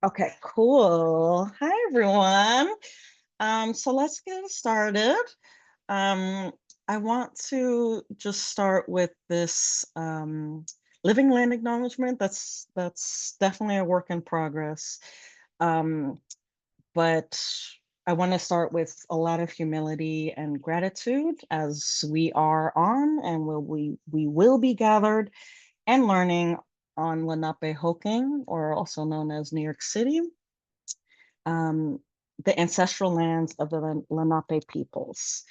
Okay, cool. Hi, everyone. So let's get started. Um, I want to just start with this living land acknowledgement. That's definitely a work in progress. Um, but I want to start with a lot of humility and gratitude as we are on and we will be gathered and learning on Lenapehoking, or also known as New York City, um, the ancestral lands of the Lenape peoples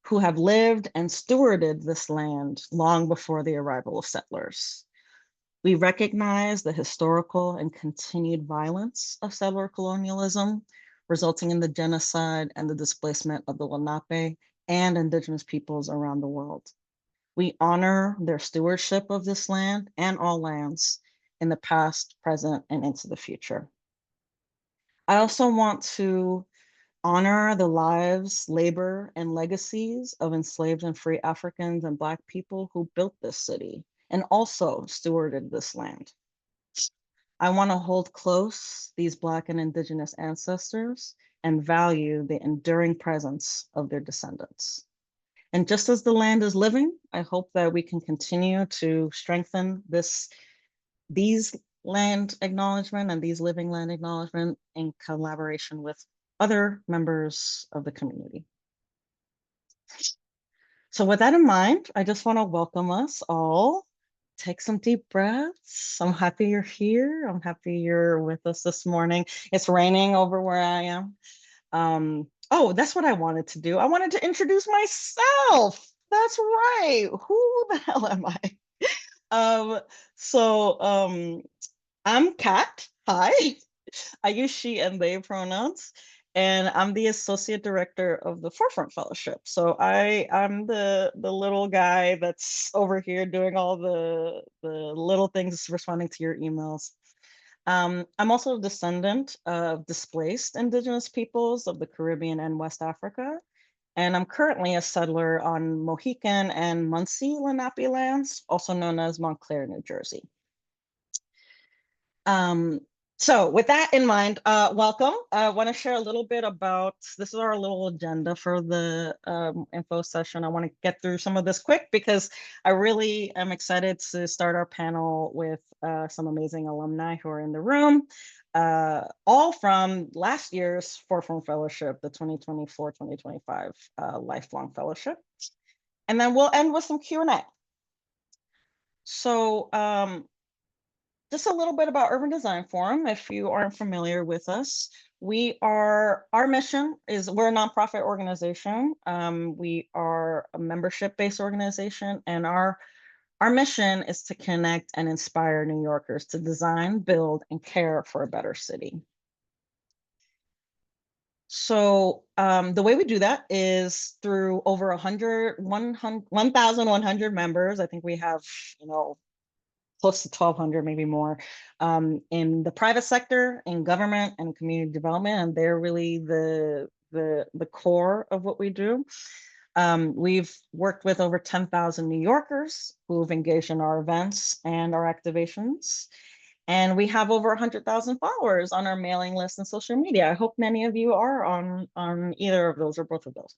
who have lived and stewarded this land long before the arrival of settlers. We recognize the historical and continued violence of settler colonialism, resulting in the genocide and the displacement of the Lenape and indigenous peoples around the world. We honor their stewardship of this land and all lands in the past, present, and into the future. I also want to honor the lives, labor, and legacies of enslaved and free Africans and Black people who built this city and also stewarded this land. I want to hold close these Black and Indigenous ancestors and value the enduring presence of their descendants. And just as the land is living, I hope that we can continue to strengthen these land acknowledgement and these living land acknowledgement in collaboration with other members of the community. So with that in mind, I just want to welcome us all. Take some deep breaths. I'm happy you're here. I'm happy you're with us this morning. It's raining over where I am. Oh, that's what I wanted to do. I wanted to introduce myself. That's right. Who the hell am I? Um, so I'm Kat. Hi. I use she and they pronouns, and I'm the associate director of the Forefront Fellowship. So I'm the little guy that's over here doing all the little things, responding to your emails. I'm also a descendant of displaced Indigenous peoples of the Caribbean and West Africa, and I'm currently a settler on Mohican and Munsee Lenape lands, also known as Montclair, New Jersey. Um, so with that in mind, welcome. I want to share a little bit about, this is our little agenda for the info session. I want to get through some of this quick because I really am excited to start our panel with some amazing alumni who are in the room, all from last year's Forefront Fellowship, the 2024-2025 Lifelong Fellowship. And then we'll end with some Q&A. So just a little bit about Urban Design Forum, if you aren't familiar with us. Our mission is, we're a nonprofit organization. We are a membership-based organization, and our mission is to connect and inspire New Yorkers to design, build, and care for a better city. So the way we do that is through over 1,100 members. I think we have, close to 1,200, maybe more, in the private sector, in government, and community development, and they're really the core of what we do. We've worked with over 10,000 New Yorkers who've engaged in our events and our activations. And we have over 100,000 followers on our mailing list and social media. I hope many of you are on either of those or both of those.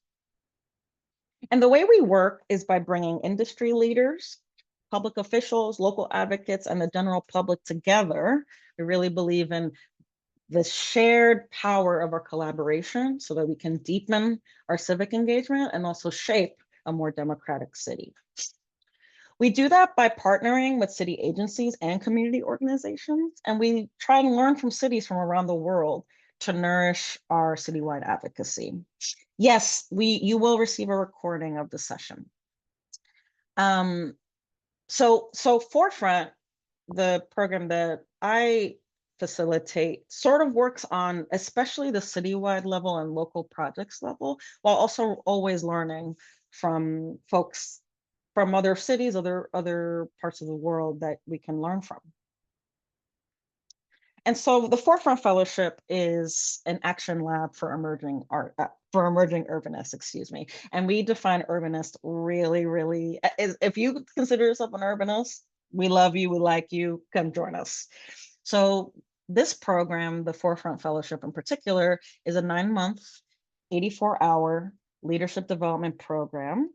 And the way we work is by bringing industry leaders, public officials, local advocates, and the general public together. We really believe in the shared power of our collaboration so that we can deepen our civic engagement and also shape a more democratic city. We do that by partnering with city agencies and community organizations, and we try and learn from cities from around the world to nourish our citywide advocacy. Yes, you will receive a recording of the session. So Forefront, the program that I facilitate, sort of works on especially the citywide level and local projects level, while also always learning from folks from other cities, other parts of the world that we can learn from. And so the Forefront Fellowship is an action lab for emerging urbanists, excuse me. And we define urbanist really, if you consider yourself an urbanist, we love you, we like you, come join us. So this program, the Forefront Fellowship in particular, is a 9-month, 84-hour leadership development program.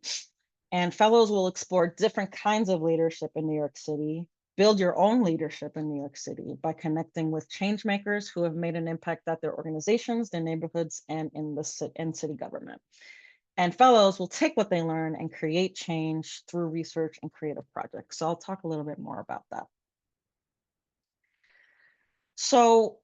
And fellows will explore different kinds of leadership in New York City, build your own leadership in New York City by connecting with changemakers who have made an impact at their organizations, their neighborhoods, and in city government. And fellows will take what they learn and create change through research and creative projects. So I'll talk a little bit more about that. So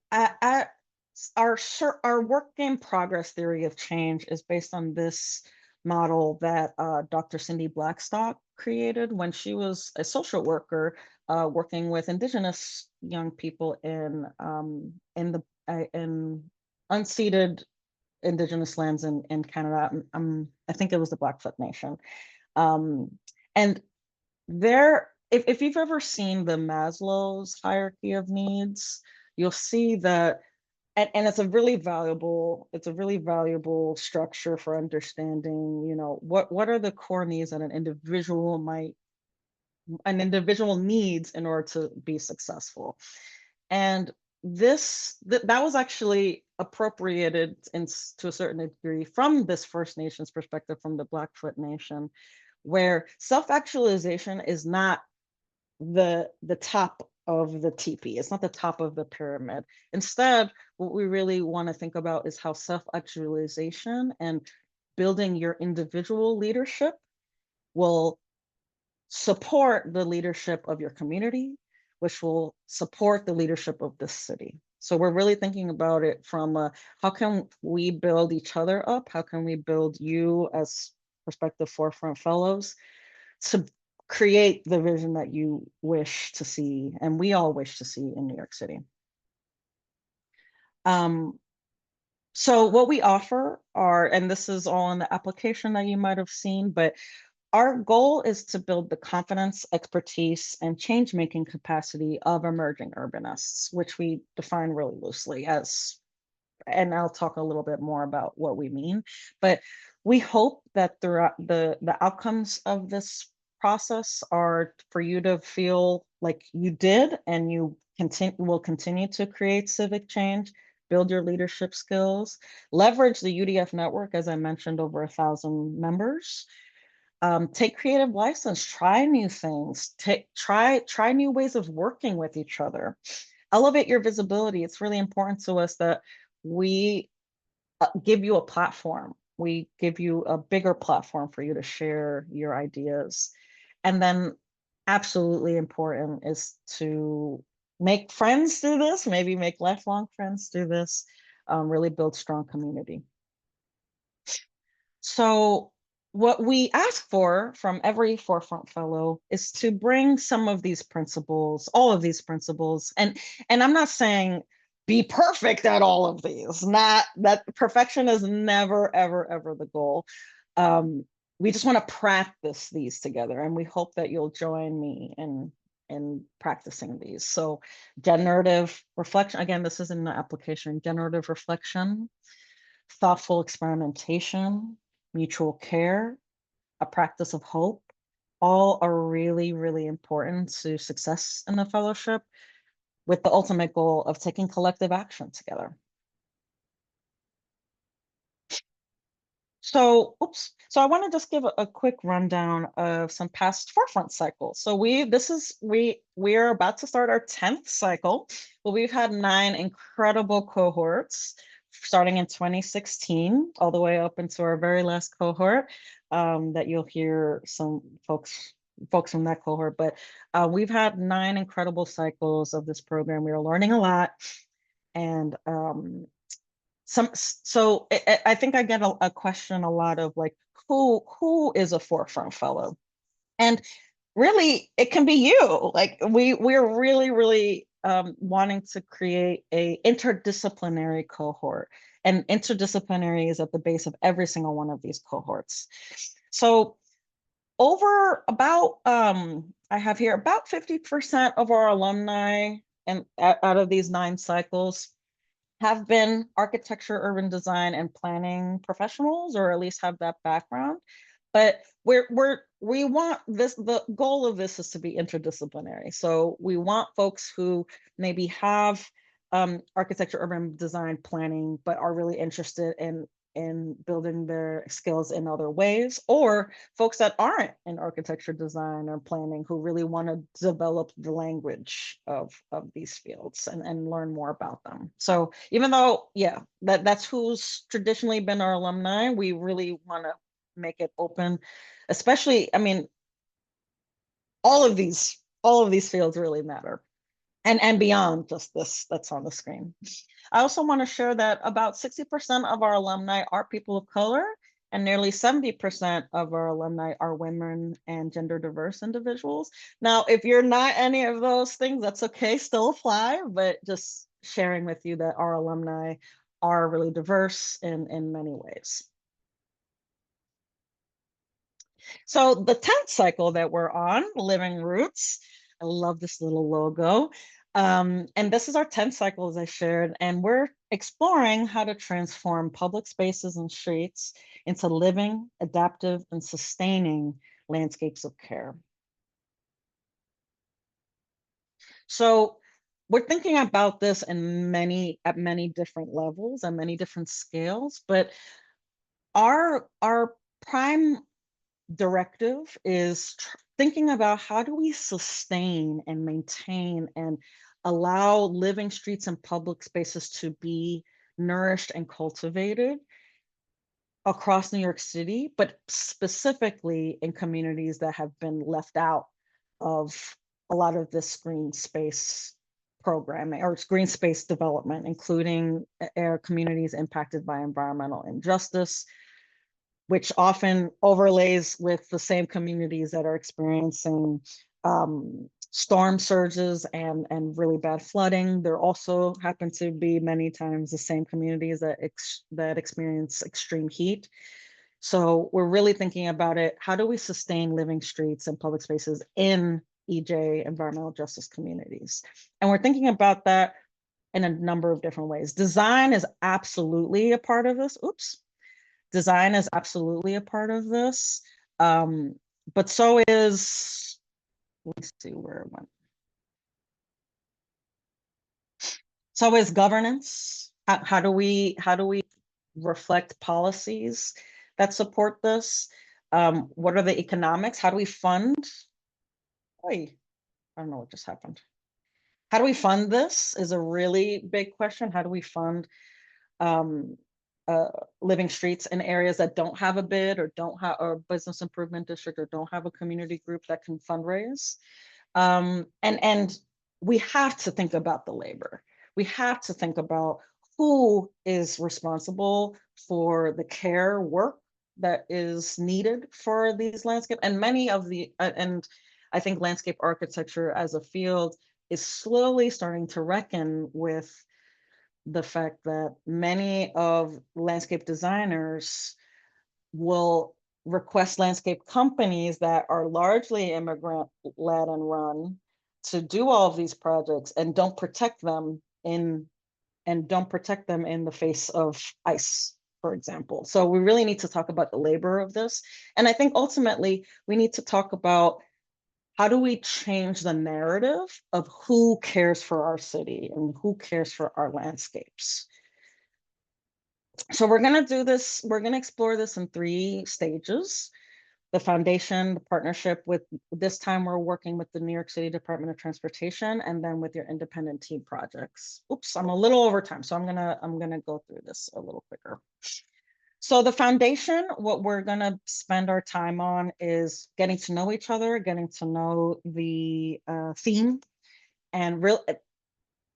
our work in progress theory of change is based on this model that Dr. Cindy Blackstock created when she was a social worker working with Indigenous young people in unceded Indigenous lands in Canada. I think it was the Blackfoot Nation. And if you've ever seen the Maslow's hierarchy of needs, you'll see that, and it's a really valuable structure for understanding, what are the core needs that an individual needs in order to be successful. And that was actually appropriated to a certain degree from this First Nations perspective, from the Blackfoot Nation, where self-actualization is not the top of the teepee. It's not the top of the pyramid. Instead, what we really want to think about is how self-actualization and building your individual leadership will support the leadership of your community, which will support the leadership of this city. So we're really thinking about it from how can we build each other up? How can we build you as prospective Forefront Fellows to create the vision that you wish to see, and we all wish to see in New York City. So what we offer are, and this is all in the application that you might have seen, but our goal is to build the confidence, expertise, and change-making capacity of emerging urbanists, which we define really loosely as, and I'll talk a little bit more about what we mean, but we hope that throughout the outcomes of this process are for you to feel like you did, and you will continue to create civic change, build your leadership skills, leverage the UDF network, as I mentioned, over 1,000 members. Take creative license, try new things, try new ways of working with each other, elevate your visibility. It's really important to us that we give you a platform. We give you a bigger platform for you to share your ideas. And then absolutely important is to make friends through this, maybe make lifelong friends through this, really build strong community. So what we ask for from every Forefront Fellow is to bring some of these principles, all of these principles, and I'm not saying be perfect at all of these. Not that perfection is never, ever, ever the goal. We just want to practice these together, and we hope that you'll join me in practicing these. So generative reflection, again, this is in the application, generative reflection, thoughtful experimentation, mutual care, a practice of hope, all are really, really important to success in the fellowship, with the ultimate goal of taking collective action together. So, So I want to just give a quick rundown of some past Forefront cycles. So we're about to start our 10th cycle, but we've had 9 incredible cohorts, starting in 2016, all the way up into our very last cohort, that you'll hear some folks from that cohort. But we've had 9 incredible cycles of this program. We are learning a lot, and so I think I get a question a lot of like, who is a Forefront Fellow? And really, it can be you. Like we're really wanting to create a interdisciplinary cohort, and interdisciplinary is at the base of every single one of these cohorts. So over about I have here about 50% of our alumni, and out of these 9 cycles, have been architecture, urban design, and planning professionals, or at least have that background. But we want this, the goal of this is to be interdisciplinary. So we want folks who maybe have architecture, urban design, planning, but are really interested in building their skills in other ways, or folks that aren't in architecture, design, or planning who really want to develop the language of these fields and learn more about them. So even though, yeah, that's who's traditionally been our alumni, we really want to make it open, especially, I mean, all of these fields really matter, and beyond just this that's on the screen. I also want to share that about 60% of our alumni are people of color, and nearly 70% of our alumni are women and gender diverse individuals. Now, if you're not any of those things, that's okay, still apply, but just sharing with you that our alumni are really diverse in many ways. So the 10th cycle that we're on, Living Roots, I love this little logo. And this is our 10th cycle, as I shared, and we're exploring how to transform public spaces and streets into living, adaptive, and sustaining landscapes of care. So we're thinking about this at many different levels and many different scales, but our prime directive is thinking about how do we sustain and maintain and allow living streets and public spaces to be nourished and cultivated across New York City, but specifically in communities that have been left out of a lot of this green space programming or green space development, including communities impacted by environmental injustice, which often overlays with the same communities that are experiencing storm surges and really bad flooding. There also happen to be many times the same communities that experience extreme heat. So we're really thinking about it. How do we sustain living streets and public spaces in EJ, environmental justice communities? And we're thinking about that in a number of different ways. Design is absolutely a part of this. Oops. Design is absolutely a part of this, but so is, let me see where it went. So is governance. How do we reflect policies that support this? What are the economics? How do we fund? Oy, I don't know what just happened. How do we fund this is a really big question. How do we fund um, uh, living streets in areas that don't have a bid or don't have or business improvement district or don't have a community group that can fundraise? And we have to think about the labor. We have to think about who is responsible for the care work that is needed for these landscape, and many of the and I think landscape architecture as a field is slowly starting to reckon with the fact that many of landscape designers will request landscape companies that are largely immigrant led and run to do all of these projects and don't protect them in the face of ICE, for example. So we really need to talk about the labor of this. And I think ultimately we need to talk about how do we change the narrative of who cares for our city and who cares for our landscapes. So we're going to do this, we're going to explore this in 3 stages. The foundation, the partnership with, this time we're working with the New York City Department of Transportation, and then with your independent team projects. Oops, I'm a little over time, so I'm gonna go through this a little quicker. So the foundation, what we're gonna spend our time on is getting to know each other, getting to know the theme, and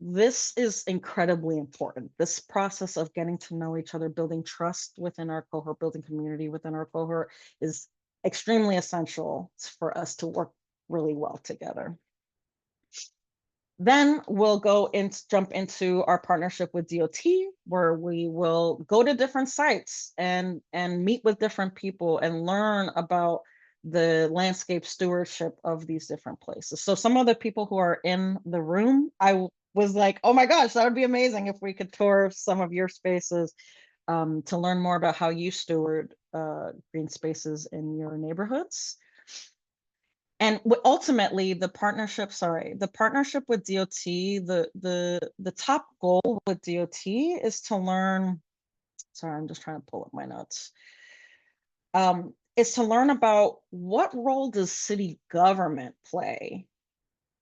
this is incredibly important. This process of getting to know each other, building trust within our cohort, building community within our cohort is extremely essential for us to work really well together. Then we'll jump into our partnership with DOT, where we will go to different sites and meet with different people and learn about the landscape stewardship of these different places. So some of the people who are in the room, I was like, oh my gosh, that would be amazing if we could tour some of your spaces to learn more about how you steward green spaces in your neighborhoods. And ultimately the partnership with DOT, the top goal with DOT is to learn, sorry, I'm just trying to pull up my notes, is to learn about what role does city government play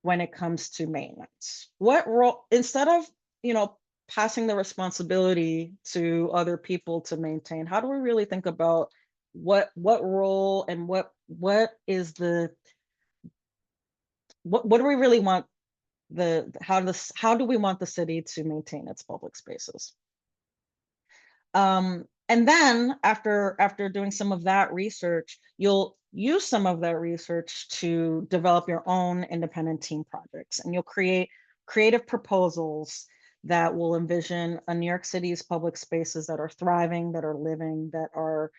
when it comes to maintenance. What role, instead of, you know, passing the responsibility to other people to maintain, how do we really think about what role and what is the what do we really want the how do we want the city to maintain its public spaces? And then after doing some of that research, you'll use some of that research to develop your own independent team projects, and you'll create creative proposals that will envision a New York City's public spaces that are thriving, that are living, that are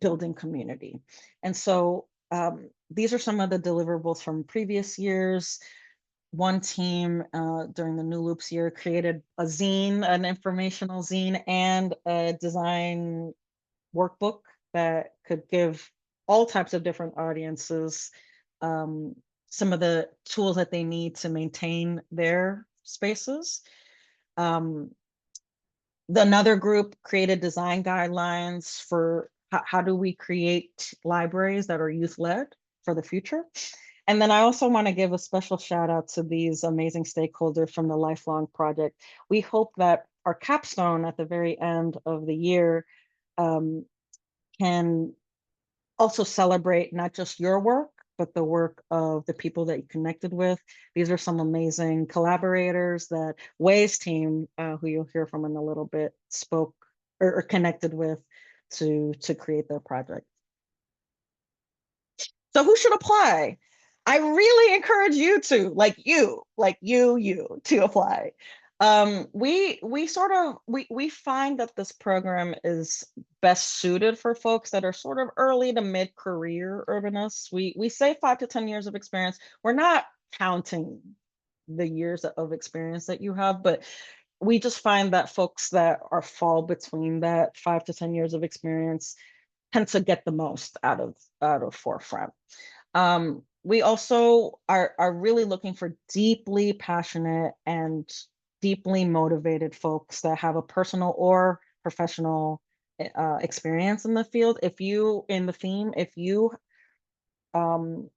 building community. And so these are some of the deliverables from previous years. One team during the New Loops year created a zine, an informational zine, and a design workbook that could give all types of different audiences um, some of the tools that they need to maintain their spaces. Um, Another group created design guidelines for how do we create libraries that are youth-led for the future. And then I also want to give a special shout out to these amazing stakeholders from the Lifelong Project. We hope that our capstone at the very end of the year can also celebrate not just your work, but the work of the people that you connected with. These are some amazing collaborators that Way's team, who you'll hear from in a little bit, spoke or connected with to create their project. So who should apply? I really encourage you to, you to apply. We find that this program is best suited for folks that are sort of early to mid-career urbanists. We say 5 to 10 years of experience. We're not counting the years of experience that you have, but we just find that folks that are fall between that 5 to 10 years of experience tend to get the most out of forefront. We also are really looking for deeply passionate and deeply motivated folks that have a personal or professional experience in the field. If you in the theme, if you um,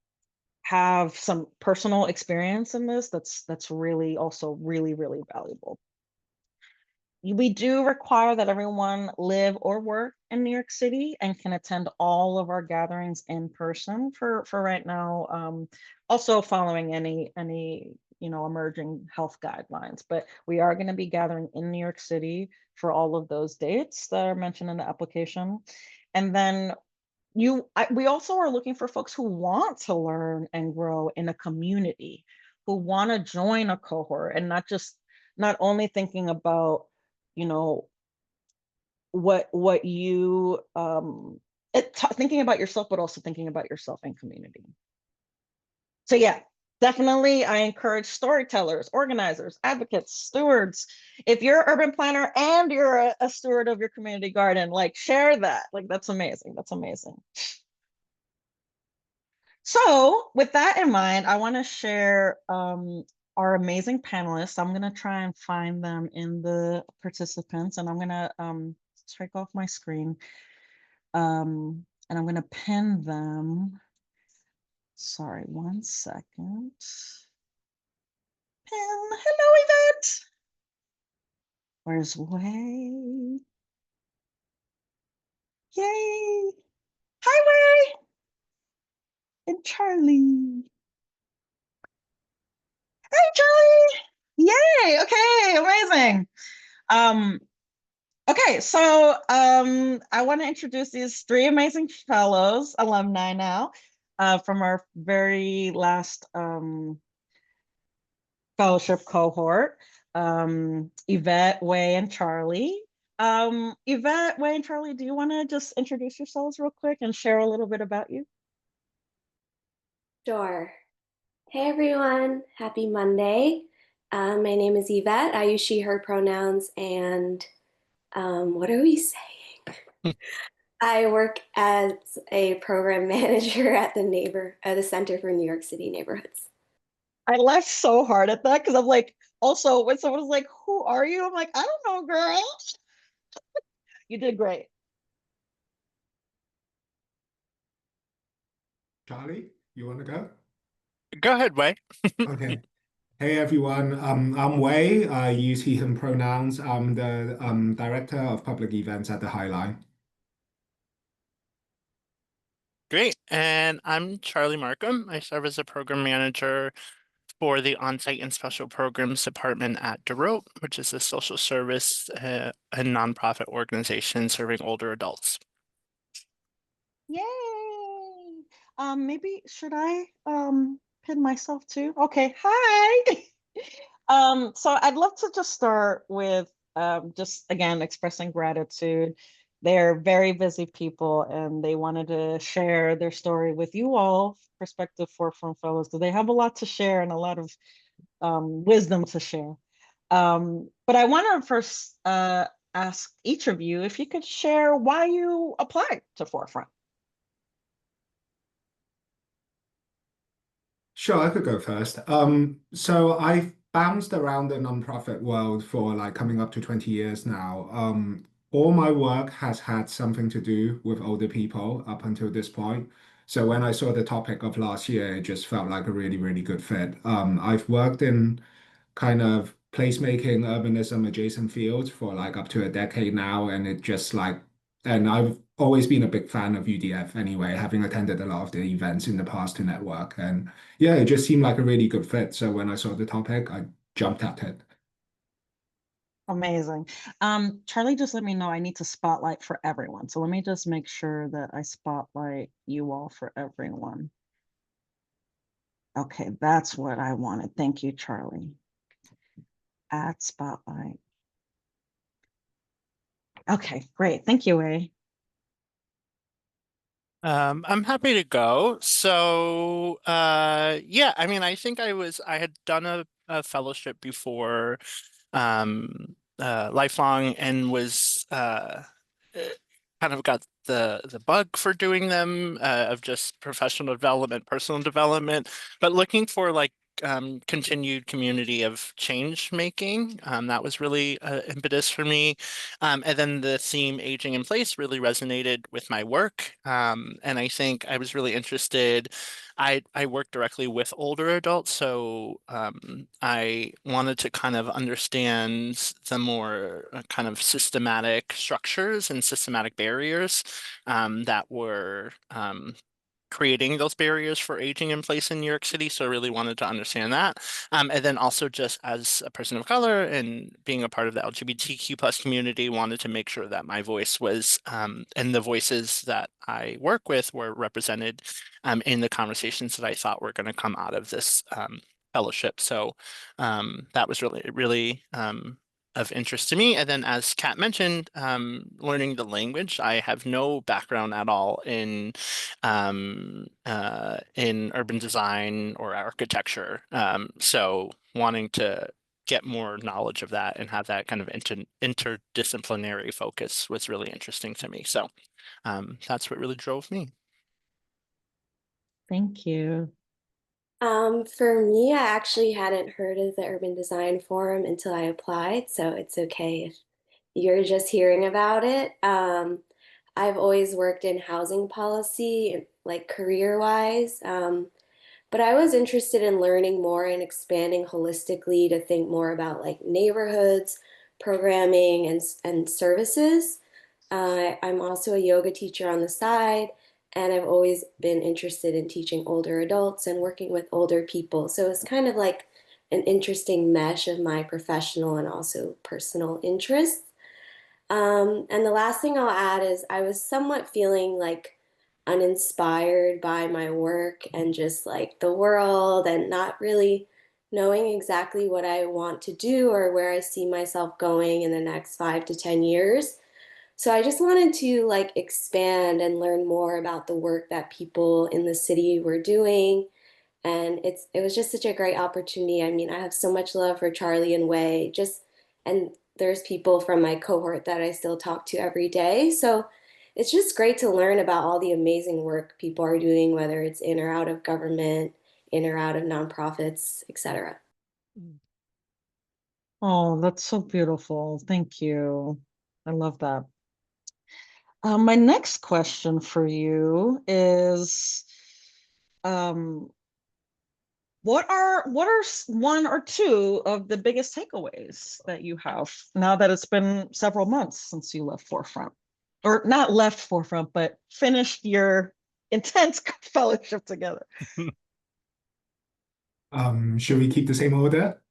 have some personal experience in this, that's really also really valuable. We do require that everyone live or work in New York City and can attend all of our gatherings in person for right now. Also following any emerging health guidelines, but we are going to be gathering in New York City for all of those dates that are mentioned in the application. And then we also are looking for folks who want to learn and grow in a community, who want to join a cohort and not only thinking about, you know, what you thinking about yourself, but also thinking about yourself and community. So yeah, definitely I encourage storytellers, organizers, advocates, stewards. If you're an urban planner and you're a steward of your community garden, like share that. Like that's amazing. That's amazing. So with that in mind, I want to share our amazing panelists. I'm going to try and find them in the participants, and I'm going to strike off my screen. And I'm going to pin them. Sorry, 1 second. Pin. Hello, Yvette. Where's Way? Yay. Hi, Way. And Charlie. Hey, Charlie. Yay. Okay, amazing. Um, okay, so I want to introduce these three amazing fellows, alumni now, from our very last fellowship cohort, Yvette, Way, and Charlie. Yvette, Way, and Charlie, do you want to just introduce yourselves real quick and share a little bit about you? Sure. Hey everyone, happy Monday. My name is Yvette. I use she, her pronouns, and what are we saying? I work as a program manager at the Center for New York City Neighborhoods. I laughed so hard at that because I'm like, also when someone was like, "Who are you?" I'm like, "I don't know, girl." You did great. Charlie, you want to go? Go ahead, Wei. Okay. Hey everyone, I'm Wei. I use he, him pronouns. I'm the director of public events at the High Line. Great. And I'm Charlie Markham. I serve as a program manager for the On-Site and Special Programs Department at DeRope, which is a social service and nonprofit organization serving older adults. Yay! Maybe should I pin myself too? Okay, hi. So I'd love to just start with just again expressing gratitude. They're very busy people and they wanted to share their story with you all, prospective forefront fellows, because they have a lot to share and a lot of wisdom to share. But I want to first ask each of you if you could share why you applied to Forefront. Sure, I could go first. So I've bounced around the nonprofit world for like coming up to 20 years now. All my work has had something to do with older people up until this point. So when I saw the topic of last year, it just felt like a really, really good fit. I've worked in kind of placemaking, urbanism adjacent fields for like up to a decade now. And it just like, and I've always been a big fan of UDF anyway, having attended a lot of the events in the past to network. And yeah, it just seemed like a really good fit. So when I saw the topic, I jumped at it. Amazing. Charlie just let me know I need to spotlight for everyone. So let me just make sure that I spotlight you all for everyone. Okay, that's what I wanted. Thank you, Charlie. Add spotlight. Okay, great. Thank you, A. I'm happy to go. So, yeah, I mean, I think I had done a fellowship before, lifelong, and was uh, kind of got the bug for doing them, of just professional development, personal development, but looking for like continued community of change making. That was really impetus for me. And then the theme aging in place really resonated with my work. And I think I was really interested. I work directly with older adults, so I wanted to kind of understand the more kind of systematic structures and systematic barriers that were creating those barriers for aging in place in New York City. So I really wanted to understand that. And then also just as a person of color and being a part of the LGBTQ plus community, wanted to make sure that my voice was, and the voices that I work with were represented in the conversations that I thought were going to come out of this fellowship. So that was really of interest to me. And then, as Kat mentioned, learning the language. I have no background at all in urban design or architecture. So wanting to get more knowledge of that and have that kind of interdisciplinary focus was really interesting to me. So that's what really drove me. Thank you. For me, I actually hadn't heard of the Urban Design Forum until I applied, so it's okay if you're just hearing about it. I've always worked in housing policy, like career-wise, but I was interested in learning more and expanding holistically to think more about like neighborhoods, programming, and services. I'm also a yoga teacher on the side, and I've always been interested in teaching older adults and working with older people. So it's kind of like an interesting mesh of my professional and also personal interests. And the last thing I'll add is I was somewhat feeling like uninspired by my work and just like the world and not really knowing exactly what I want to do or where I see myself going in the next 5 to 10 years. So I just wanted to like expand and learn more about the work that people in the city were doing. And it was just such a great opportunity. I mean, I have so much love for Charlie and Wei, just and there's people from my cohort that I still talk to every day. So it's just great to learn about all the amazing work people are doing, whether it's in or out of government, in or out of nonprofits, etc. Oh, that's so beautiful. Thank you. I love that. My next question for you is, um, what are one or two of the biggest takeaways that you have now that it's been several months since you left Forefront, or not left Forefront, but finished your intense fellowship together? Should we keep the same order?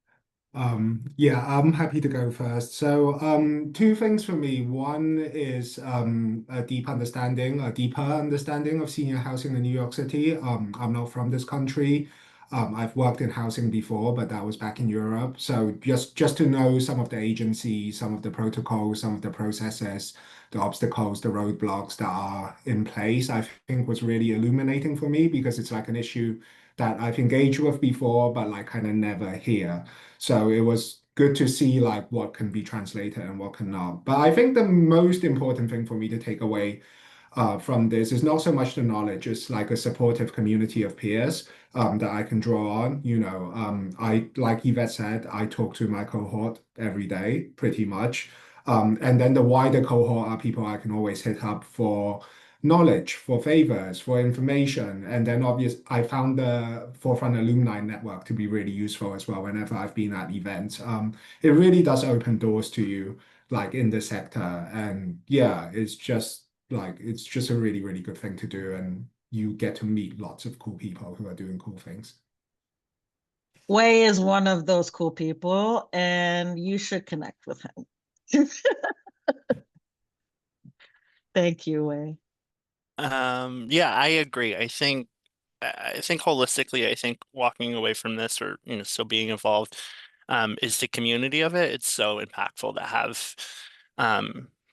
Yeah, I'm happy to go first. So, two things for me. One is a deeper understanding of senior housing in New York City. I'm not from this country. I've worked in housing before, but that was back in Europe. So just to know some of the agencies, some of the protocols, some of the processes, the obstacles, the roadblocks that are in place, I think was really illuminating for me because it's like an issue that I've engaged with before, but like kind of never here. So it was good to see like what can be translated and what cannot. But I think the most important thing for me to take away from this is not so much the knowledge, it's like a supportive community of peers that I can draw on. I, like Yvette said, I talk to my cohort every day, pretty much. And then the wider cohort are people I can always hit up for knowledge, for favors, for information. And then I found the Forefront Alumni Network to be really useful as well whenever I've been at events. It really does open doors to you, like in the sector. And yeah, it's just a really, really good thing to do. And you get to meet lots of cool people who are doing cool things. Wei is one of those cool people, and you should connect with him. Thank you, Wei. Yeah, I agree. I think holistically, I think walking away from this or, still being involved, is the community of it. It's so impactful to have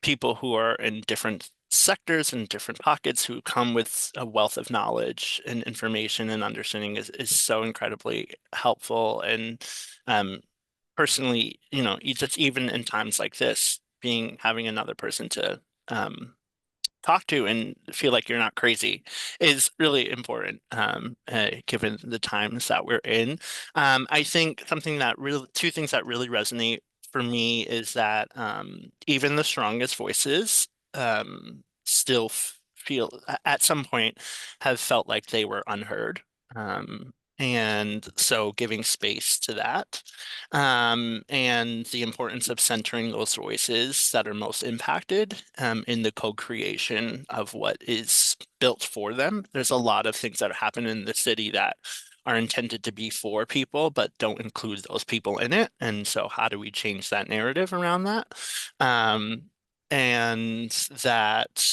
people who are in different sectors and different pockets who come with a wealth of knowledge and information and understanding is so incredibly helpful. And personally, just even in times like this, having another person to talk to and feel like you're not crazy is really important, given the times that we're in. I think two things that really resonate for me is that even the strongest voices still feel at some point have felt like they were unheard. And so giving space to that, and the importance of centering those voices that are most impacted in the co-creation of what is built for them. There's a lot of things that happen in the city that are intended to be for people, but don't include those people in it. And so how do we change that narrative around that? And that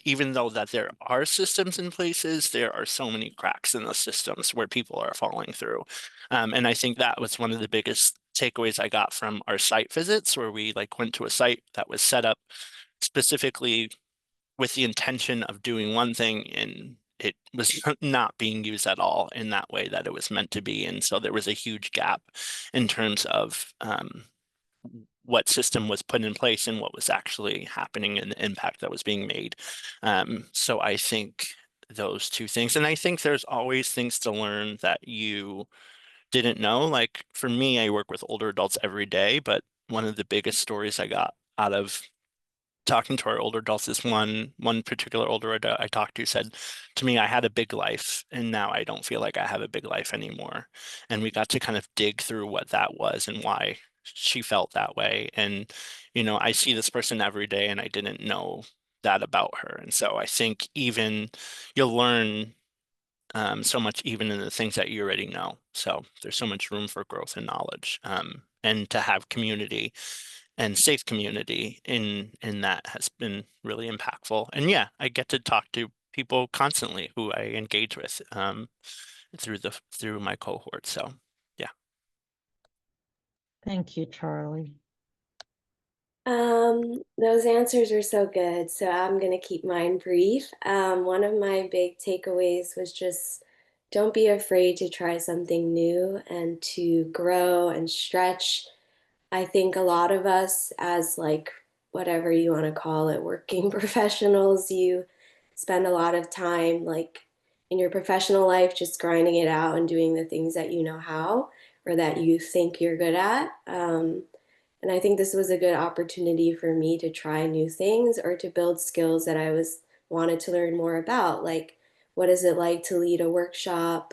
even though that there are systems in places, there are so many cracks in the systems where people are falling through. And I think that was one of the biggest takeaways I got from our site visits, where we like went to a site that was set up specifically with the intention of doing one thing, and it was not being used at all in that way that it was meant to be. And so there was a huge gap in terms of what system was put in place and what was actually happening and the impact that was being made. So I think those two things, and I think there's always things to learn that you didn't know. Like for me, I work with older adults every day, but one of the biggest stories I got out of talking to our older adults is one particular older adult I talked to said to me, I had a big life and now I don't feel like I have a big life anymore. And we got to kind of dig through what that was and why she felt that way. And, I see this person every day and I didn't know that about her. And so I think even you'll learn so much even in the things that you already know. So there's so much room for growth and knowledge, and to have community and safe community in that has been really impactful. And yeah, I get to talk to people constantly who I engage with through my cohort. So yeah. Thank you, Charlie. Those answers are so good. So I'm gonna keep mine brief. One of my big takeaways was just don't be afraid to try something new and to grow and stretch. I think a lot of us as like whatever you want to call it, working professionals, you spend a lot of time like in your professional life just grinding it out and doing the things that you know how or that you think you're good at. And I think this was a good opportunity for me to try new things or to build skills that I was wanted to learn more about, like what is it like to lead a workshop,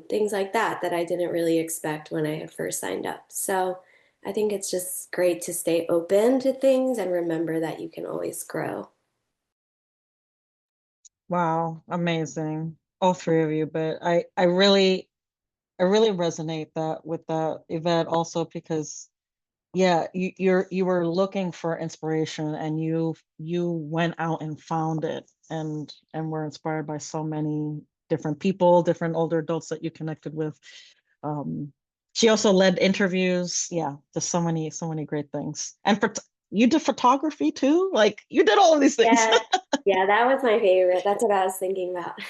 things like that that I didn't really expect when I had first signed up. So I think it's just great to stay open to things and remember that you can always grow. Wow, amazing. All three of you, but I really resonate that with that Yvette also because yeah, you were looking for inspiration and you went out and found it and were inspired by so many different people, different older adults that you connected with. Um, she also led interviews. Yeah, just so many great things. And for you did photography too? Like you did all of these things. Yeah, yeah, that was my favorite. That's what I was thinking about.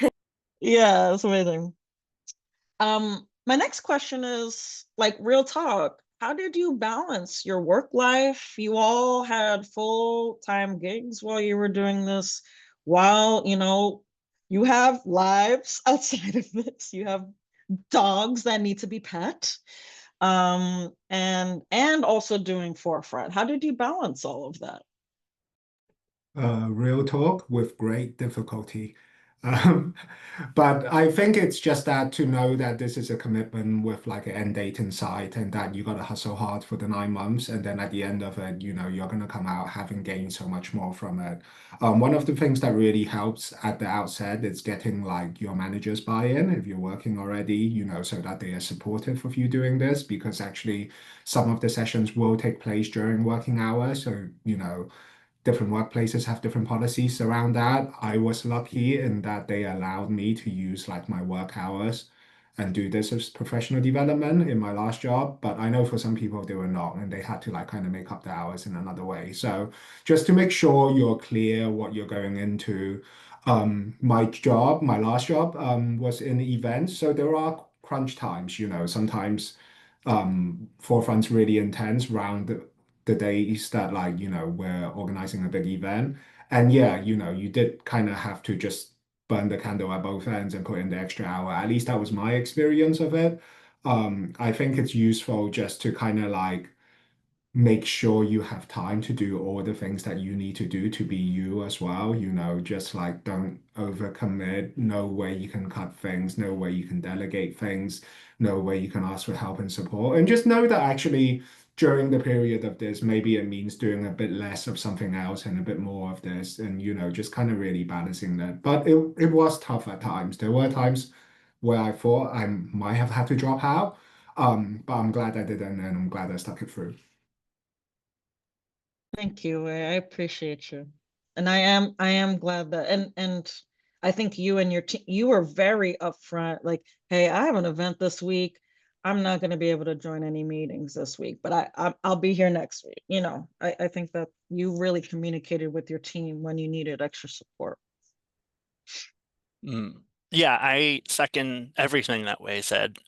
Yeah, it's amazing. My next question is like real talk. How did you balance your work life? You all had full-time gigs while you were doing this, while, you have lives outside of this. You have dogs that need to be pet. And also doing forefront. How did you balance all of that? Real talk with great difficulty. Um, but I think it's just that to know that this is a commitment with like an end date in sight and that you got to hustle hard for the 9 months. And then at the end of it, you're going to come out having gained so much more from it. One of the things that really helps at the outset is getting like your manager's buy-in if you're working already, so that they are supportive of you doing this because actually some of the sessions will take place during working hours. So, different workplaces have different policies around that. I was lucky in that they allowed me to use like my work hours and do this as professional development in my last job. But I know for some people they were not, and they had to like kind of make up the hours in another way. So just to make sure you're clear what you're going into. My last job, was in events. So there are crunch times, sometimes forefront's really intense around the days that like we're organizing a big event, and yeah, you did kind of have to just burn the candle at both ends and put in the extra hour. At least that was my experience of it. I think it's useful just to kind of like make sure you have time to do all the things that you need to do to be you as well. Just like don't overcommit, know where you can cut things, know where you can delegate things, know where you can ask for help and support. And just know that actually during the period of this, maybe it means doing a bit less of something else and a bit more of this, and just kind of really balancing that. But it was tough at times. There were times where I thought I might have had to drop out. But I'm glad I didn't, and I'm glad I stuck it through. Thank you. I appreciate you. And I am glad that and I think you and your team you were very upfront, like, hey, I have an event this week. I'm not going to be able to join any meetings this week, but I'll be here next week. I think that you really communicated with your team when you needed extra support. Yeah, I second everything that Wei said.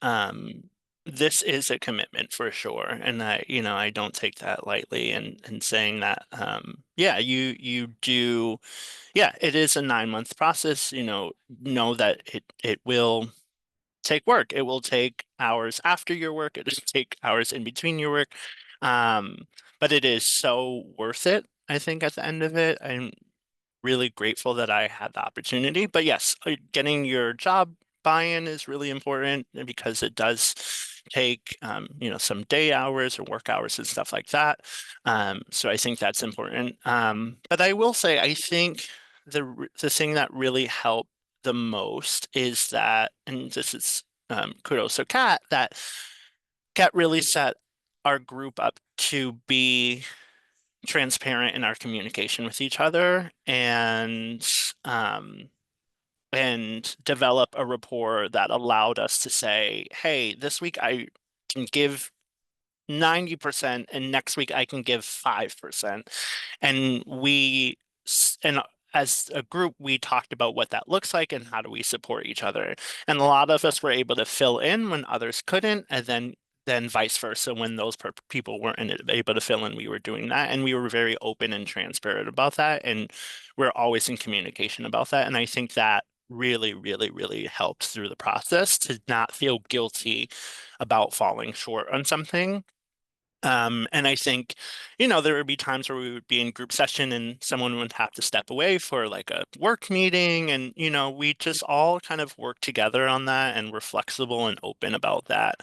This is a commitment for sure, and I don't take that lightly. And saying that, yeah, you do, yeah, it is a 9 month process. Know that it will take work. It will take hours after your work. It will take hours in between your work. But it is so worth it. I think at the end of it, I'm really grateful that I had the opportunity. But yes, getting your job buy-in is really important because it does take some day hours or work hours and stuff like that. So I think that's important. But I will say I think the thing that really helped the most is that, and this is kudos to that Kat really set our group up to be transparent in our communication with each other and develop a rapport that allowed us to say, hey, this week I can give 90% and next week I can give 5%. And as a group, we talked about what that looks like and how do we support each other. And a lot of us were able to fill in when others couldn't. And then then vice versa, when those people weren't able to fill in, we were doing that, and we were very open and transparent about that, and we're always in communication about that. And I think that really, really, really helped through the process to not feel guilty about falling short on something. And I think, there would be times where we would be in group session and someone would have to step away for like a work meeting. And, we just all kind of work together on that, and we're flexible and open about that.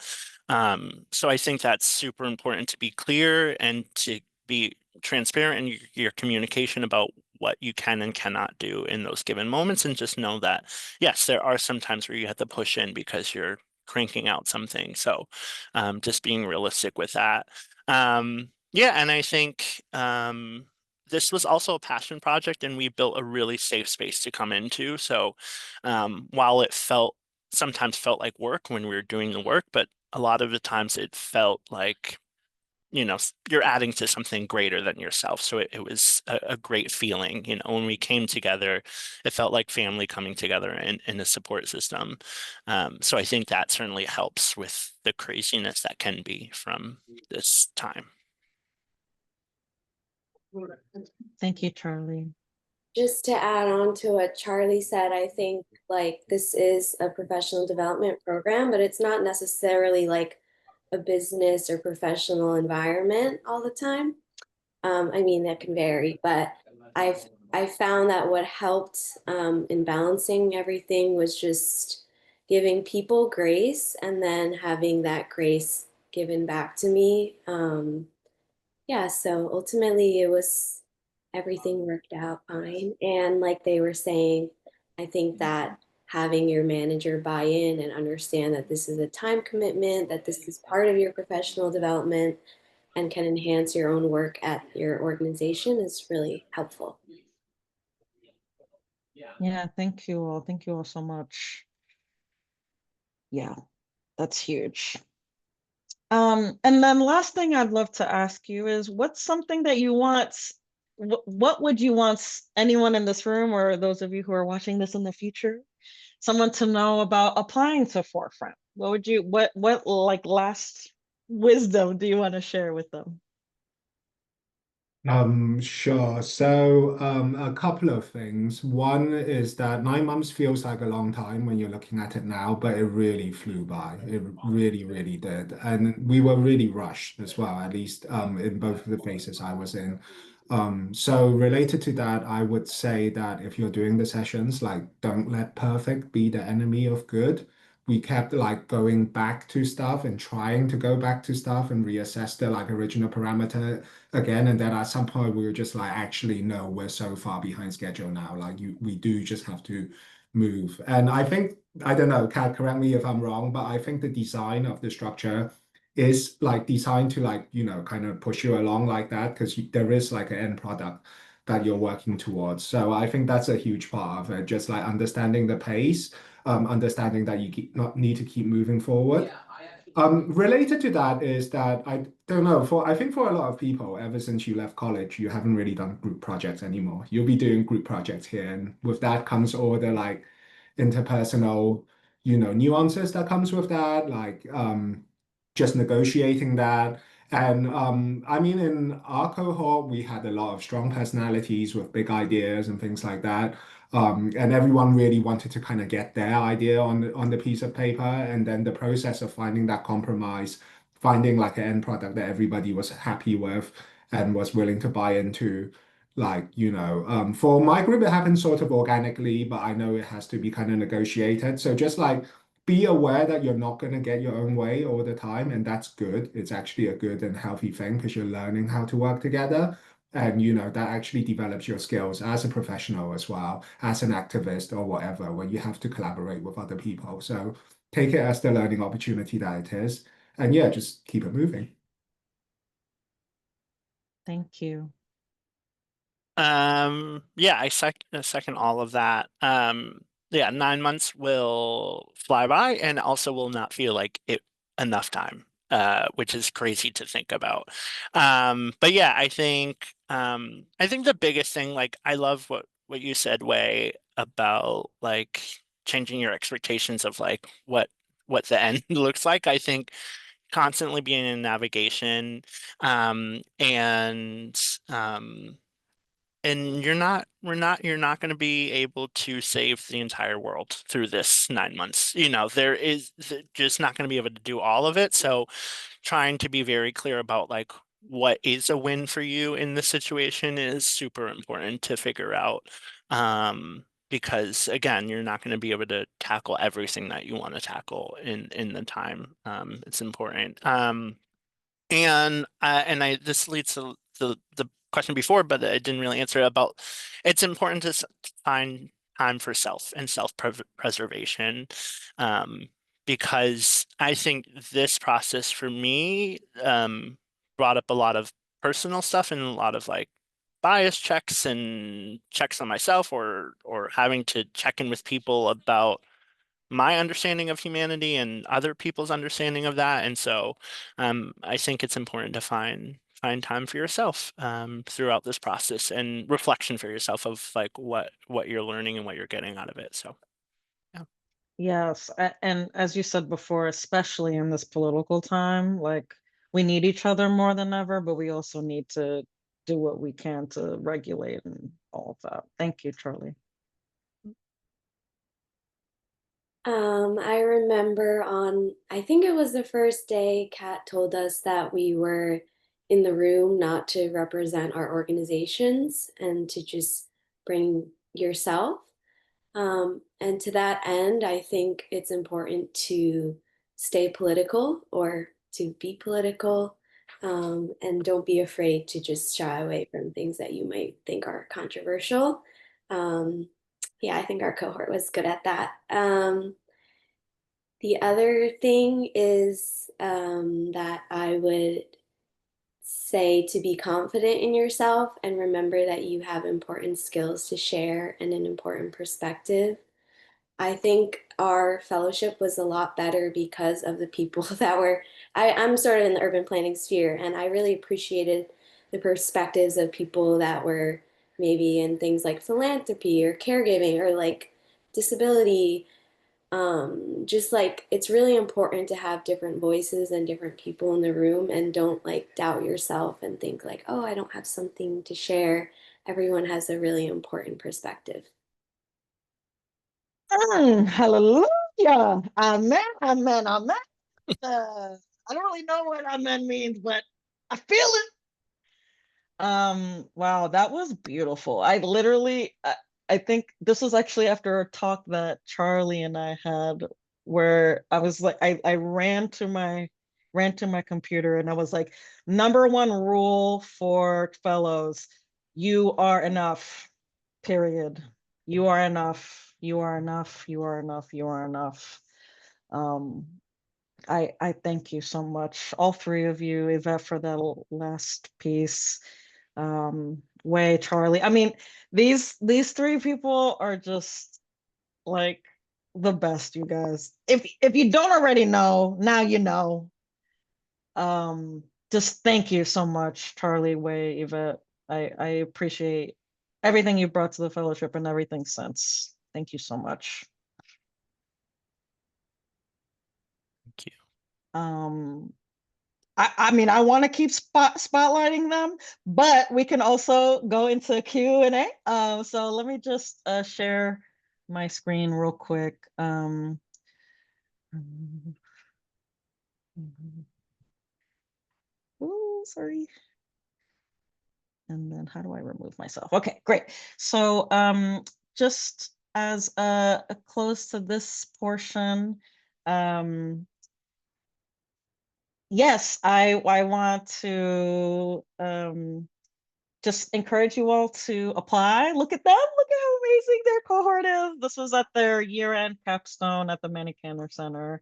So I think that's super important, to be clear and to be transparent in your communication about what you can and cannot do in those given moments. And just know that, yes, there are some times where you have to push in because you're cranking out something. So just being realistic with that. Yeah, and I think this was also a passion project, and we built a really safe space to come into. So while it sometimes felt like work when we were doing the work, but a lot of the times it felt like, you're adding to something greater than yourself. So it was a great feeling, when we came together, it felt like family coming together in a support system. So I think that certainly helps with the craziness that can be from this time. Thank you, Charlie. Just to add on to what Charlie said, I think like this is a professional development program, but it's not necessarily like a business or professional environment all the time. I mean, that can vary, but I found that what helped in balancing everything was just giving people grace and then having that grace given back to me. Yeah, so ultimately it was everything worked out fine. And like they were saying, I think that having your manager buy in and understand that this is a time commitment, that this is part of your professional development and can enhance your own work at your organization is really helpful. Yeah, thank you all. Thank you all so much. Yeah, that's huge. And then last thing I'd love to ask you is what's something that you want, what would you want anyone in this room or those of you who are watching this in the future, someone to know about applying to Forefront? What like last wisdom do you want to share with them? Sure. So, a couple of things. One is that 9 months feels like a long time when you're looking at it now, but it really flew by. It really, really did. And we were really rushed as well, at least in both of the phases I was in. So related to that, I would say that if you're doing the sessions, like don't let perfect be the enemy of good. We kept like going back to stuff and trying to go back to stuff and reassess the like original parameter again. And then at some point we were just like, actually, no, we're so far behind schedule now. Like we do just have to move. And I think, I don't know, Kat, correct me if I'm wrong, but I think the design of the structure is like designed to like, kind of push you along like that because there is like an end product that you're working towards. So I think that's a huge part of it, just like understanding the pace, understanding that not need to keep moving forward. Related to that is that I don't know, I think for a lot of people, ever since you left college, you haven't really done group projects anymore. You'll be doing group projects here, and with that comes all the like interpersonal, nuances that comes with that, like just negotiating that. And I mean, in our cohort, we had a lot of strong personalities with big ideas and things like that. And everyone really wanted to kind of get their idea on the piece of paper, and then the process of finding that compromise, finding like an end product that everybody was happy with and was willing to buy into. Like, for my group, it happened sort of organically, but I know it has to be kind of negotiated. So just like be aware that you're not going to get your own way all the time, and that's good. It's actually a good and healthy thing because you're learning how to work together. And that actually develops your skills as a professional as well, as an activist or whatever, where you have to collaborate with other people. So take it as the learning opportunity that it is. And yeah, just keep it moving. Thank you. Yeah, I second all of that. Yeah, 9 months will fly by and also will not feel like it enough time, which is crazy to think about. But yeah, I think the biggest thing, like I love what you said, Wei, about like changing your expectations of like what the end looks like. I think constantly being in navigation, and you're not going to be able to save the entire world through this 9 months. Just not going to be able to do all of it. So trying to be very clear about like what is a win for you in this situation is super important to figure out. Because again, you're not going to be able to tackle everything that you want to tackle in the time. It's important. And this leads to the question before, but I didn't really answer it about it's important to find time for self and self-preservation, because I think this process for me brought up a lot of personal stuff and a lot of like bias checks and checks on myself, or having to check in with people about my understanding of humanity and other people's understanding of that. And so I think it's important to find time for yourself throughout this process, and reflection for yourself of like what you're learning and what you're getting out of it. So yeah. Yes, and as you said before, especially in this political time, like we need each other more than ever, but we also need to do what we can to regulate and all of that. Thank you, Charlie. I remember I think it was the first day, Kat told us that we were in the room not to represent our organizations and to just bring yourself. And to that end, I think it's important to stay political or to be political, and don't be afraid to just shy away from things that you might think are controversial. Um, yeah, I think our cohort was good at that. The other thing is that I would say to be confident in yourself and remember that you have important skills to share and an important perspective. I think our fellowship was a lot better because of the people that I'm sort of in the urban planning sphere, and I really appreciated the perspectives of people that were maybe in things like philanthropy or caregiving or like disability. Just like it's really important to have different voices and different people in the room, and don't like doubt yourself and think like, oh, I don't have something to share. Everyone has a really important perspective. Hallelujah. Amen. Amen. Amen. I don't really know what amen means, but I feel it. Wow, that was beautiful. I think this was actually after a talk that Charlie and I had, where I was like, I ran to my computer and I was like, number one rule for fellows, you are enough, period. You are enough. You are enough. You are enough. You are enough. Um, I thank you so much, all three of you, Yvette, for that last piece. Way, Charlie. I mean, these three people are just like the best, you guys. If you don't already know, now you know. Just thank you so much, Charlie, Way, Yvette. I appreciate everything you brought to the fellowship and everything since. Thank you so much. Thank you. I mean, I want to keep spotlighting them, but we can also go into Q&A. So let me just share my screen real quick. Ooh, sorry. And then how do I remove myself? Okay, great. So just as a close to this portion, yes, I want to just encourage you all to apply. Look at them. Look at how amazing their cohort is. This was at their year-end capstone at the Manny Cantor Center.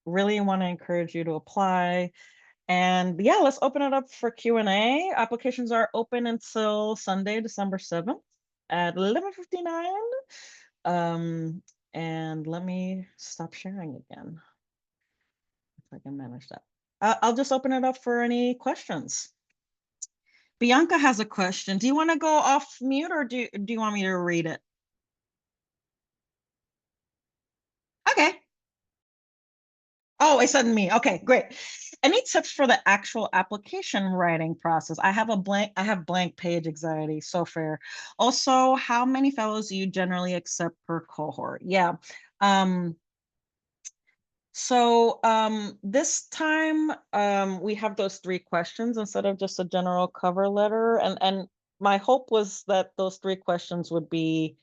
Really want to encourage you to apply. And yeah, let's open it up for Q&A. Applications are open until Sunday, December 7th at 11:59. And let me stop sharing again, if I can manage that. I'll just open it up for any questions. Bianca has a question. Do you want to go off mute, or do you want me to read it? Okay. Oh, I said me. Okay, great. Any tips for the actual application writing process? I have blank page anxiety, so fair. Also, how many fellows do you generally accept per cohort? Yeah. Um, this time we have those 3 questions instead of just a general cover letter. And my hope was that those 3 questions would be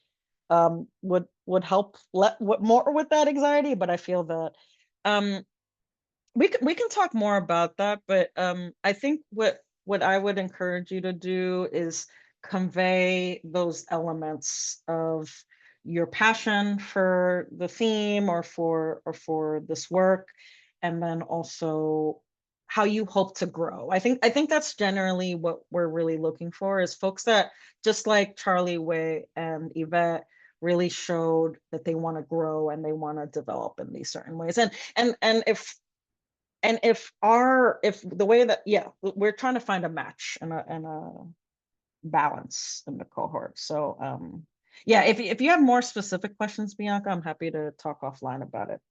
would help more with that anxiety, but I feel that um we can talk more about that, but I think what I would encourage you to do is convey those elements of your passion for the theme or for this work, and then also how you hope to grow. I think that's generally what we're really looking for, is folks that, just like Charlie, Wei, and Yvette, really showed that they want to grow and they want to develop in these certain ways. And if the way that, yeah, we're trying to find a match and a balance in the cohort. So yeah, if you have more specific questions, Bianca, I'm happy to talk offline about it.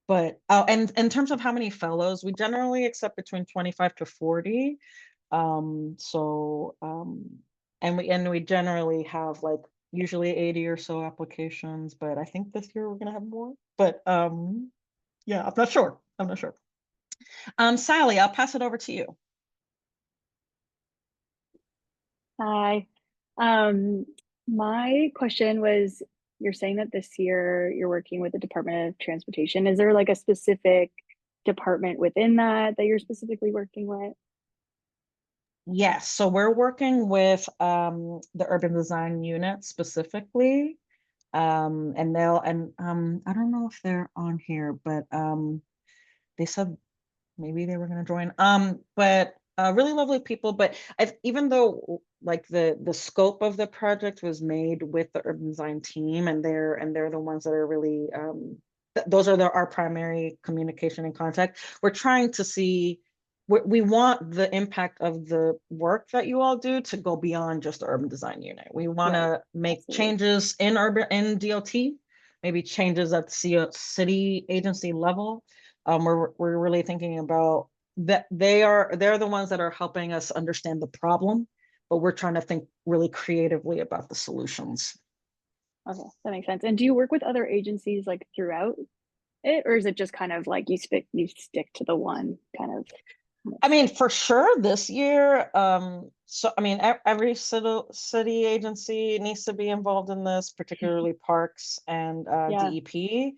But and in terms of how many fellows, we generally accept between 25 to 40. So and we generally have like usually 80 or so applications, but I think this year we're gonna have more. But yeah, I'm not sure. I'm not sure. Sally, I'll pass it over to you. Hi. Um, my question was, you're saying that this year you're working with the Department of Transportation. Is there like a specific department within that you're specifically working with? Yes, so we're working with the urban design unit specifically. And I don't know if they're on here, but they said maybe they were going to join. But really lovely people. But even though like the scope of the project was made with the urban design team, and they're the ones that are really those are our primary communication and contact. We're trying to see. We want the impact of the work that you all do to go beyond just the urban design unit. We want Right. to make Absolutely. changes in DOT, maybe changes at the city agency level. We're really thinking about that. They're the ones that are helping us understand the problem, but we're trying to think really creatively about the solutions. Okay, that makes sense. And do you work with other agencies like throughout it, or is it just kind of like you stick to the one kind of? I mean, for sure this year, so I mean, every city agency needs to be involved in this, particularly parks and Yeah. DEP.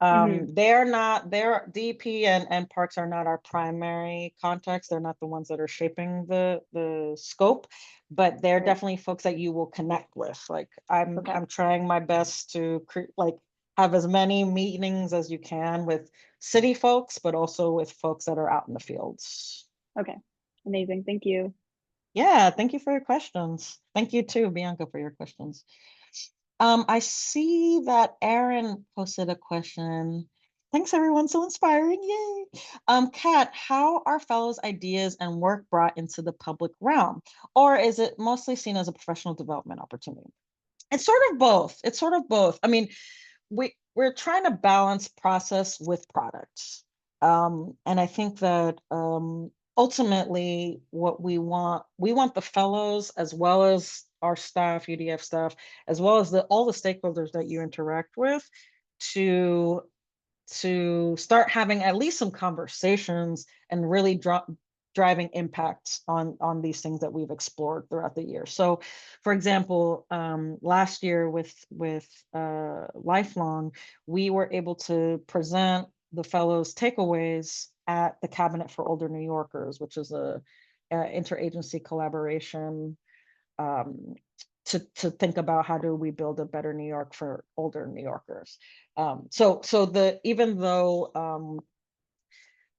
Mhm. Their DEP and parks are not our primary contacts. They're not the ones that are shaping the scope, but they're Right. definitely folks that you will connect with. Like I'm Okay. I'm trying my best to like have as many meetings as you can with city folks, but also with folks that are out in the fields. Okay. Amazing. Thank you. Yeah, thank you for your questions. Thank you too, Bianca, for your questions. I see that Aaron posted a question. Thanks, everyone. So inspiring. Yay. Kat, how are fellows' ideas and work brought into the public realm? Or is it mostly seen as a professional development opportunity? It's sort of both. It's sort of both. I mean, we're trying to balance process with products. And I think that ultimately what we want the fellows as well as our staff, UDF staff, as well as all the stakeholders that you interact with to start having at least some conversations and really driving impacts on these things that we've explored throughout the year. So, for example, last year with Lifelong, we were able to present the fellows' takeaways at the Cabinet for Older New Yorkers, which is a interagency collaboration um, to think about how do we build a better New York for older New Yorkers. So even though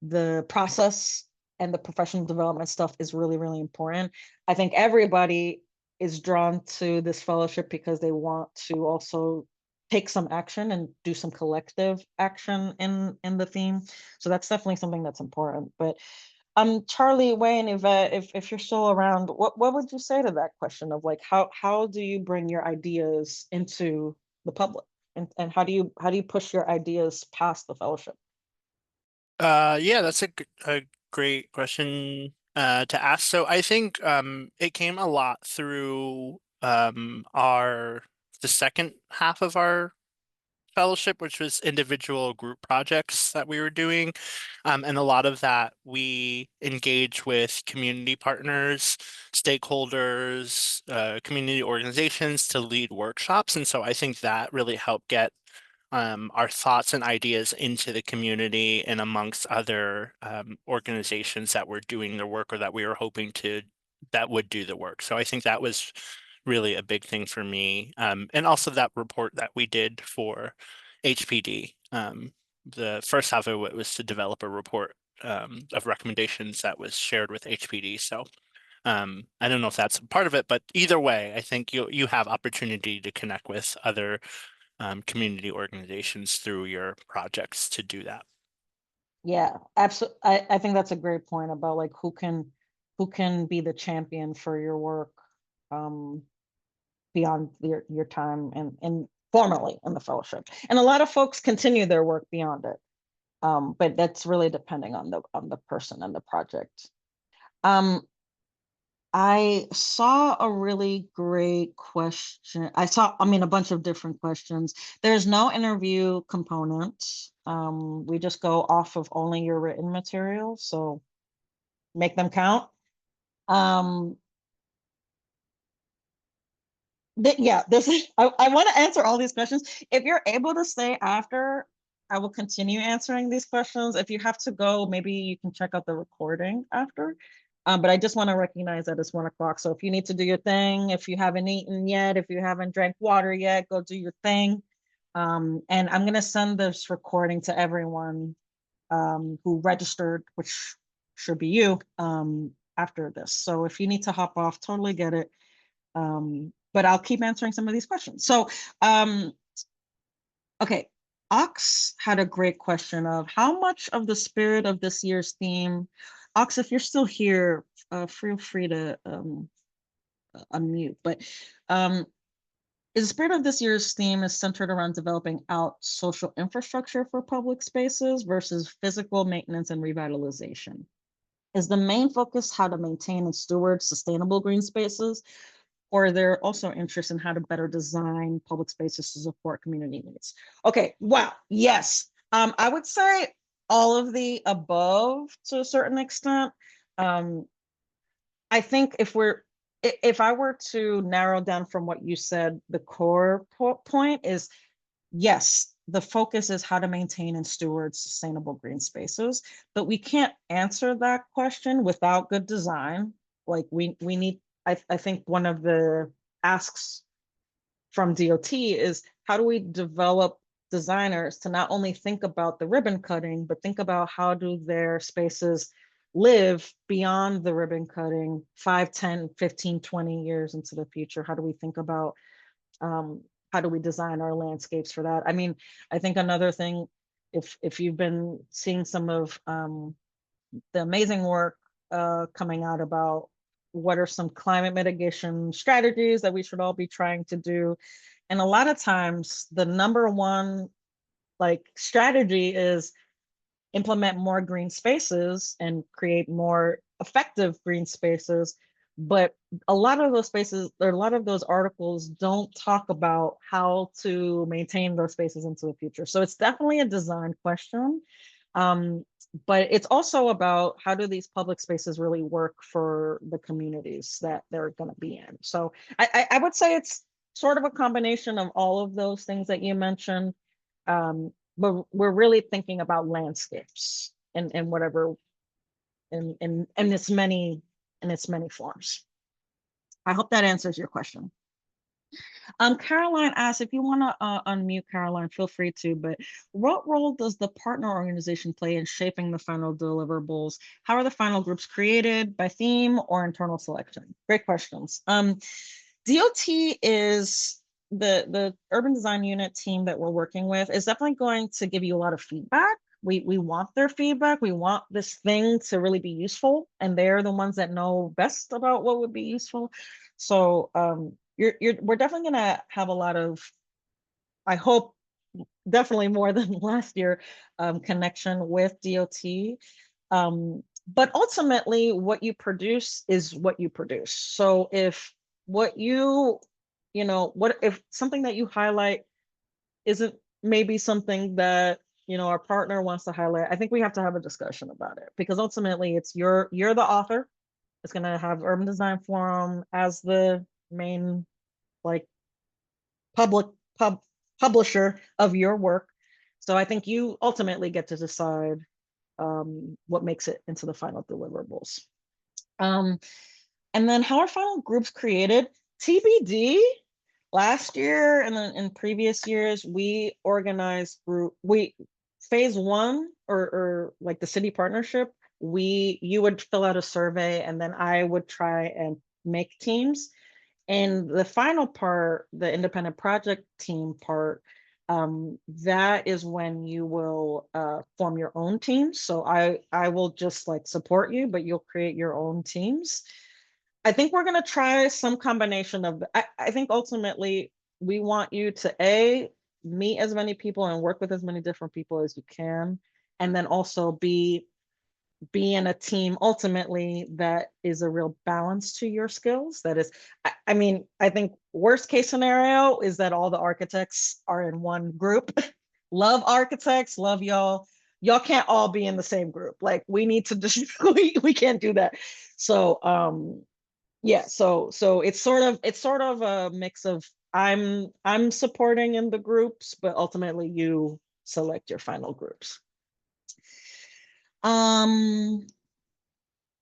the process and the professional development stuff is really, really important, I think everybody is drawn to this fellowship because they want to also take some action and do some collective action in the theme. So that's definitely something that's important. But Charlie, Wayne, if you're still around, what would you say to that question of like how do you bring your ideas into the public, and how do you push your ideas past the fellowship? Yeah, that's a great question to ask. So I think it came a lot through the second half of our fellowship, which was individual group projects that we were doing. And a lot of that we engage with community partners, stakeholders, community organizations to lead workshops. And so I think that really helped get our thoughts and ideas into the community and amongst other organizations that were doing the work or that we were hoping that would do the work. So I think that was really a big thing for me. And also that report that we did for HPD. The first half of it was to develop a report of recommendations that was shared with HPD. So I don't know if that's part of it, but either way, I think you have opportunity to connect with other community organizations through your projects to do that. Yeah, absolutely. I think that's a great point about like who can be the champion for your work beyond your time and formally in the fellowship. And a lot of folks continue their work beyond it. But that's really depending on the person and the project. I saw a really great question. I mean, a bunch of different questions. There's no interview component. We just go off of only your written material, so make them count. Yeah, I want to answer all these questions. If you're able to stay after, I will continue answering these questions. If you have to go, maybe you can check out the recording after. But I just want to recognize that it's 1 o'clock. So if you need to do your thing, if you haven't eaten yet, if you haven't drank water yet, go do your thing. And I'm going to send this recording to everyone who registered, which should be you, after this. So if you need to hop off, totally get it. But I'll keep answering some of these questions. So, okay, Ox had a great question of how much of the spirit of this year's theme, Ox, if you're still here, feel free to unmute, but is the spirit of this year's theme is centered around developing out social infrastructure for public spaces versus physical maintenance and revitalization? Is the main focus how to maintain and steward sustainable green spaces? Or are there also interests in how to better design public spaces to support community needs? Okay, wow, yes. I would say all of the above to a certain extent. I think if I were to narrow down from what you said, the core point is, yes, the focus is how to maintain and steward sustainable green spaces, but we can't answer that question without good design. Like we need, I think one of the asks from DOT is how do we develop designers to not only think about the ribbon cutting, but think about how do their spaces live beyond the ribbon cutting 5, 10, 15, 20 years into the future? How do we think about how do we design our landscapes for that? I mean, I think another thing, if you've been seeing some of the amazing work coming out about what are some climate mitigation strategies that we should all be trying to do. And a lot of times the number one like strategy is implement more green spaces and create more effective green spaces. But a lot of those spaces, or a lot of those articles don't talk about how to maintain those spaces into the future. So it's definitely a design question. But it's also about how do these public spaces really work for the communities that they're going to be in. So I would say it's sort of a combination of all of those things that you mentioned. But we're really thinking about landscapes and whatever in its many forms. I hope that answers your question. Caroline asks, if you want to unmute Caroline, feel free to, but what role does the partner organization play in shaping the final deliverables? How are the final groups created, by theme or internal selection? Great questions. DOT is the urban design unit team that we're working with is definitely going to give you a lot of feedback. We want their feedback. We want this thing to really be useful, and they're the ones that know best about what would be useful. So we're definitely going to have a lot of, I hope, definitely more than last year, connection with DOT. But ultimately, what you produce is what you produce. So if what what if something that you highlight isn't maybe something that our partner wants to highlight, I think we have to have a discussion about it, because ultimately it's you're the author. It's going to have Urban Design Forum as the main, like, public publisher of your work. So I think you ultimately get to decide what makes it into the final deliverables. And then how are final groups created? TBD. Last year and then in previous years, we organized phase one, or like the city partnership, you would fill out a survey and then I would try and make teams. And the final part, the independent project team part, that is when you will form your own teams. So I will just like support you, but you'll create your own teams. I think we're going to try some combination of, I think ultimately we want you to meet as many people and work with as many different people as you can. And then also be in a team ultimately that is a real balance to your skills. That is, I mean, I think worst case scenario is that all the architects are in one group. Love architects, love y'all. Y'all can't all be in the same group. Like, we need to just, we can't do that. So, yeah, so it's sort of a mix of, I'm supporting in the groups, but ultimately you select your final groups.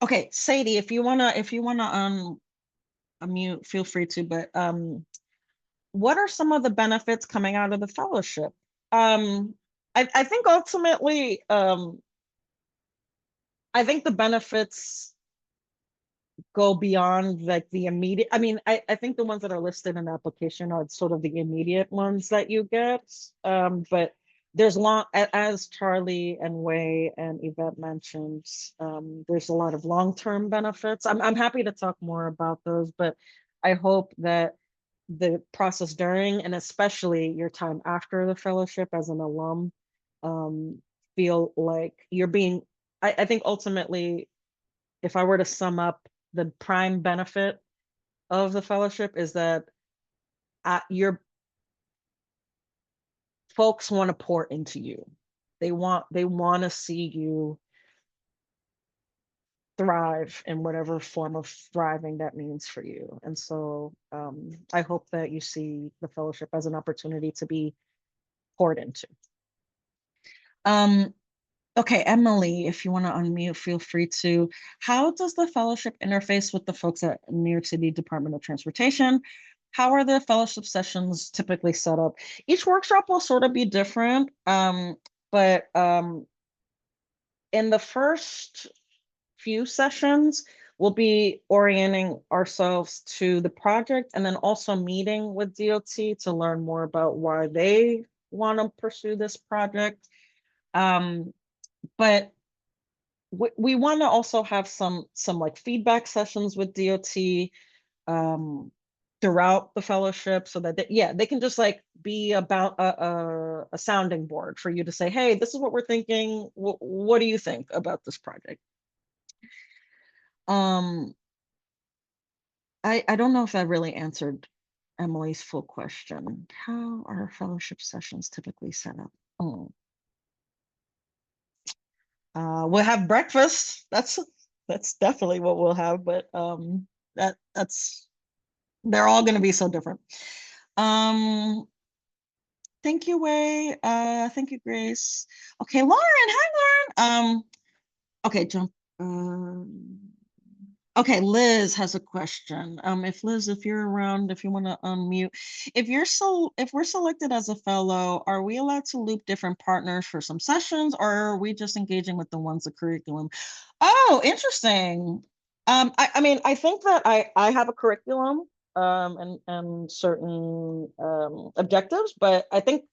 Okay, Sadie, if you wanna unmute, feel free to, but what are some of the benefits coming out of the fellowship? I think ultimately, I think the benefits go beyond like the immediate. I mean, I think the ones that are listed in the application are sort of the immediate ones that you get. But there's as Charlie and Wei and Yvette mentioned, there's a lot of long-term benefits. I'm happy to talk more about those, but I hope that the process during and especially your time after the fellowship as an alum, feel like you're being, I think ultimately, if I were to sum up the prime benefit of the fellowship, is that your folks want to pour into you. They want to see you thrive in whatever form of thriving that means for you. And so I hope that you see the fellowship as an opportunity to be poured into. Okay, Emily, if you want to unmute, feel free to. How does the fellowship interface with the folks at New York City Department of Transportation? How are the fellowship sessions typically set up? Each workshop will sort of be different, but in the first few sessions, we'll be orienting ourselves to the project and then also meeting with DOT to learn more about why they want to pursue this project. But we want to also have some like feedback sessions with DOT throughout the fellowship, so that they can just like be about a sounding board for you to say, hey, this is what we're thinking. What do you think about this project? I don't know if I really answered Emily's full question. How are fellowship sessions typically set up? Oh. We'll have breakfast. That's definitely what we'll have, but that's they're all going to be so different. Thank you, Wei. Thank you, Grace. Okay, Lauren. Hi, Lauren. Okay, jump. Okay, Liz has a question. If Liz, if you're around, if you want to unmute, if we're selected as a fellow, are we allowed to loop different partners for some sessions, or are we just engaging with the ones the curriculum? Oh, interesting. I mean, I think that I have a curriculum, and certain objectives, but I think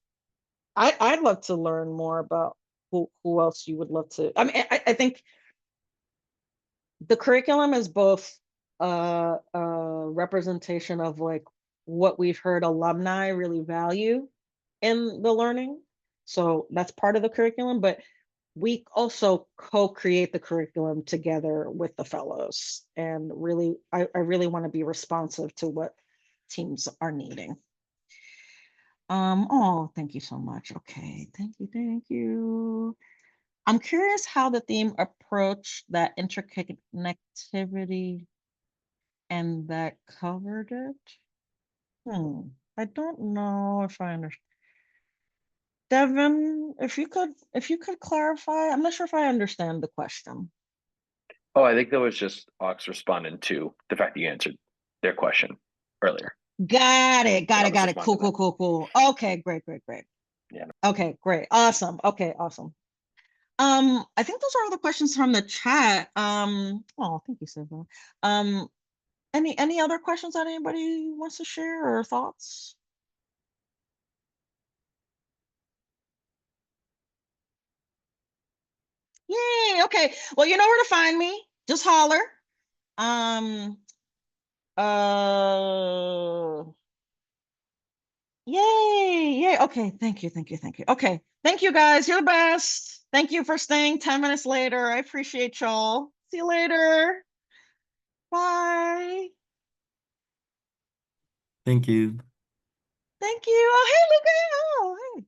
I'd love to learn more about who else you would love to. I mean, I think the curriculum is both a representation of like what we've heard alumni really value, in the learning. So that's part of the curriculum, but we also co-create the curriculum together with the fellows. And really, I really want to be responsive to what teams are needing. Oh, thank you so much. Okay, thank you. I'm curious how the theme approached that interconnectivity and that covered it. I don't know if I understand. Devin, if you could clarify, I'm not sure if I understand the question. Oh, I think that was just Ox responding to the fact that you answered their question earlier. Got it. I was Cool, responding to that. cool. Okay, great. Yeah. Okay, great. Awesome. Okay, awesome. I think those are all the questions from the chat. Oh, thank you, Siva. Any other questions that anybody wants to share or thoughts? Yay, okay. Well, you know where to find me. Just holler. Uh Yay. Okay, thank you. Okay, thank you guys. You're the best. Thank you for staying 10 minutes later. I appreciate y'all. See you later. Bye. Thank you. Thank you. Oh, hey, Luca. Oh, hey.